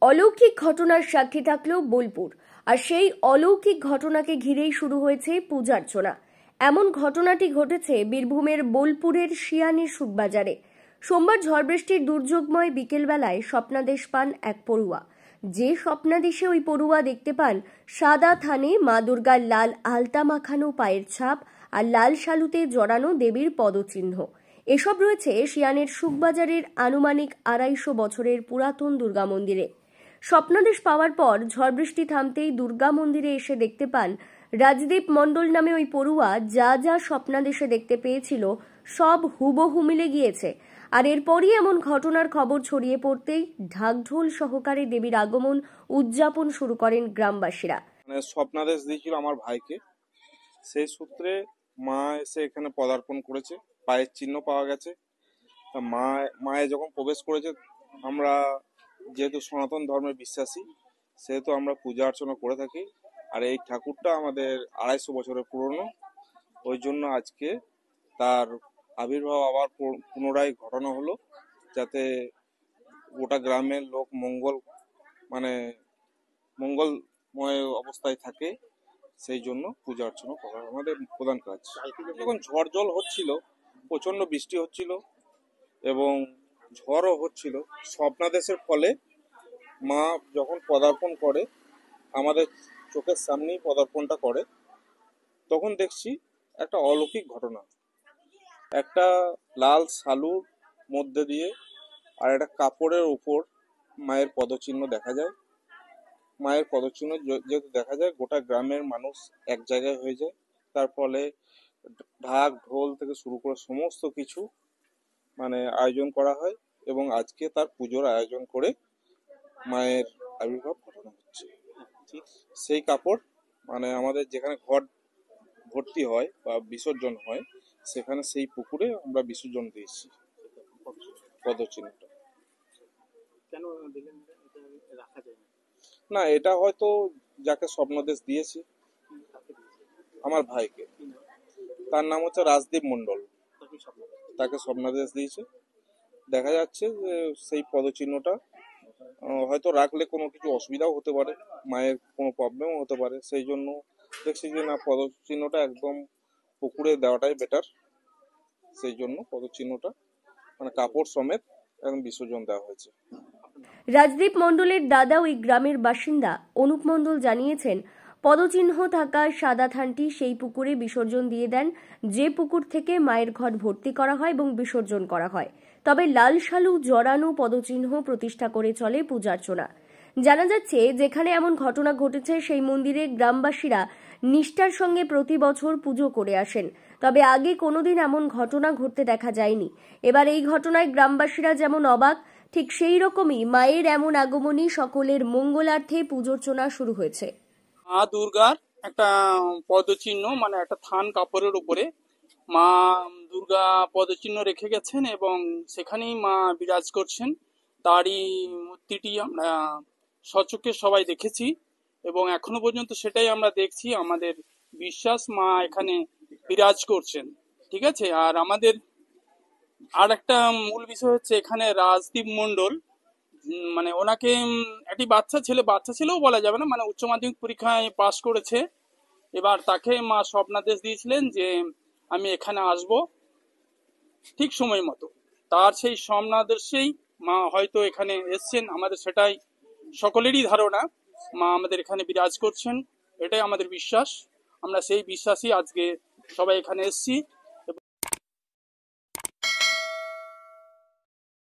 অলৌকিক ঘটনার সাক্ষী থাকলো বোলপুর। আর সেই অলৌকিক ঘটনাকে ঘিরেই শুরু হয়েছে পূজার্চনা। এমন ঘটনাটি ঘটেছে বীরভূমের বোলপুরের শিয়ানি শুকবাজারে। সোমবার ঝড় বৃষ্টির দুর্যোগময় বিকেলবেলায় স্বপ্নাদেশ পান এক পড়ুয়া। যে স্বপ্নাদেশে ওই পড়ুয়া দেখতে পান সাদা থানে মা দুর্গার লাল আলতা মাখানো পায়ের ছাপ আর লাল শালুতে জড়ানো দেবীর পদচিহ্ন। এসব রয়েছে শিয়ানের শুকবাজারের আনুমানিক ২৫০ বছরের পুরাতন দুর্গা মন্দিরে। স্বপ্নাদেশ পাওয়ার পর ঝড় বৃষ্টি থামতেই দুর্গা মন্দিরে এসে দেখতে পান রাজদীপ মণ্ডল নামে ওই পড়ুয়া যা যা স্বপ্নাদেশে দেখতে পেয়েছিল সব হুবহু মিলে গিয়েছে। আর এরপরই এমন ঘটনার খবর ছড়িয়ে পড়তেই ঢাকঢোল সহকারে দেবীর আগমন উদযাপন শুরু করেন গ্রামবাসীরা। স্বপ্নাদেশ দিয়েছিল আমার ভাইকে, সেই সূত্রে মা এসে এখানে পদার্পণ করেছে, পায়ের চিহ্ন পাওয়া গেছে। তা মায়ে যখন প্রবেশ করেছে, আমরা যেহেতু সনাতন ধর্মের বিশ্বাসী সেহেতু আমরা পূজা অর্চনা করে থাকি। আর এই ঠাকুরটা আমাদের ২৫০ বছরের পুরনো, ওই জন্য আজকে তার আবির্ভাব আবার পুনরায় ঘটানো হলো, যাতে গোটা গ্রামের লোক মঙ্গলময় অবস্থায় থাকে, সেই জন্য পূজা অর্চনা করা আমাদের প্রধান কাজ। যখন ঝড় জল হচ্ছিল, প্রচন্ড বৃষ্টি হচ্ছিল এবং ঝড়ও হচ্ছিল, স্বপ্নাদেশের ফলে মা যখন পদার্পণ করে, আমাদের চোখের সামনেই পদার্পণটা করে, তখন দেখছি একটা অলৌকিক ঘটনা। একটা লাল শালুর মধ্যে দিয়ে আর একটা কাপড়ের উপর মায়ের পদচিহ্ন দেখা যায়। মায়ের পদচিহ্ন যেহেতু দেখা যায়, গোটা গ্রামের মানুষ এক জায়গায় হয়ে যায়। তার ফলে ঢাক ঢোল থেকে শুরু করে সমস্ত কিছু আয়োজন করা হয় এবং আজকে তার পুজোর আয়োজন করে মায়ের আবির্ভাব ঘটানো হচ্ছে। সেই কাপড় আমাদের যেখানে ঘট ভর্তি হয় বা বিসর্জন হয়, সেখানে সেই পুকুরে আমরা বিসর্জন দিয়েছি পদচিহ্নটা। কেন দিলেন রাখা যায় না? এটা হয়তো যাকে স্বপ্নাদেশ দিয়েছি, আমার ভাইকে, তার নাম হচ্ছে রাজদীপ মণ্ডল, তাকে স্বপ্নাদেশ দিয়েছে। দেখা যাচ্ছে যে সেই পদচিহ্নটা হয়তো রাখলে কোনো কিছু অসুবিধাও হতে পারে, মায়ের কোনো প্রবলেমও হতে পারে, সেই জন্য দেখছি যে না, পদচিহ্নটা একদম পুকুরে দেওয়াটাই বেটার। সেই জন্য পদচিহ্নটা কাপড় সমেত একদম বিসর্জন দেওয়া হয়েছে। রাজদীপ মণ্ডলের দাদা ওই গ্রামের বাসিন্দা অনুপ মণ্ডল জানিয়েছেন, পদচিহ্ন থাকা সাদা থানটি সেই পুকুরে বিসর্জন দিয়ে দেন, যে পুকুর থেকে মায়ের ঘট ভর্তি করা হয় এবং বিসর্জন করা হয়। তবে লাল শালু জড়ানো পদচিহ্ন প্রতিষ্ঠা করে চলে পূজার্চনা। জানা যাচ্ছে, যেখানে এমন ঘটনা ঘটেছে সেই মন্দিরে গ্রামবাসীরা নিষ্ঠার সঙ্গে প্রতি বছর পুজো করে আসেন। তবে আগে কোনোদিন এমন ঘটনা ঘটতে দেখা যায়নি। এবার এই ঘটনায় গ্রামবাসীরা যেমন অবাক, ঠিক সেই রকমই মায়ের এমন আগমনী সকলের মঙ্গলার্থে পূজোর্চনা শুরু হয়েছে। মা দুর্গার একটা পদচিহ্ন, একটা থান কাপড়ের উপরে মা দুর্গা পদচিহ্ন রেখে গেছেন এবং সেখানেই মা বিরাজ করছেন। তারই মূর্তিটি আমরা সচক্ষে সবাই দেখেছি এবং এখনো পর্যন্ত সেটাই আমরা দেখছি। আমাদের বিশ্বাস মা এখানে বিরাজ করছেন, ঠিক আছে। আর আমাদের আর একটা মূল বিষয় হচ্ছে, এখানে রাজদীপ মণ্ডল ওনাকে একটি বাচ্চা ছেলেও বলা যাবে না, উচ্চ মাধ্যমিক পরীক্ষায় পাশ করেছে। এবার তাকে মা স্বপ্নাদেশ দিয়েছিলেন যে আমি এখানে আসব ঠিক সময় মতো। তার সেই স্বপ্নাদেশেই মা হয়তো এখানে এসছেন, আমাদের সেটাই সকলেরই ধারণা। মা আমাদের এখানে বিরাজ করছেন, এটাই আমাদের বিশ্বাস। আমরা সেই বিশ্বাসই আজকে সবাই এখানে এসছি।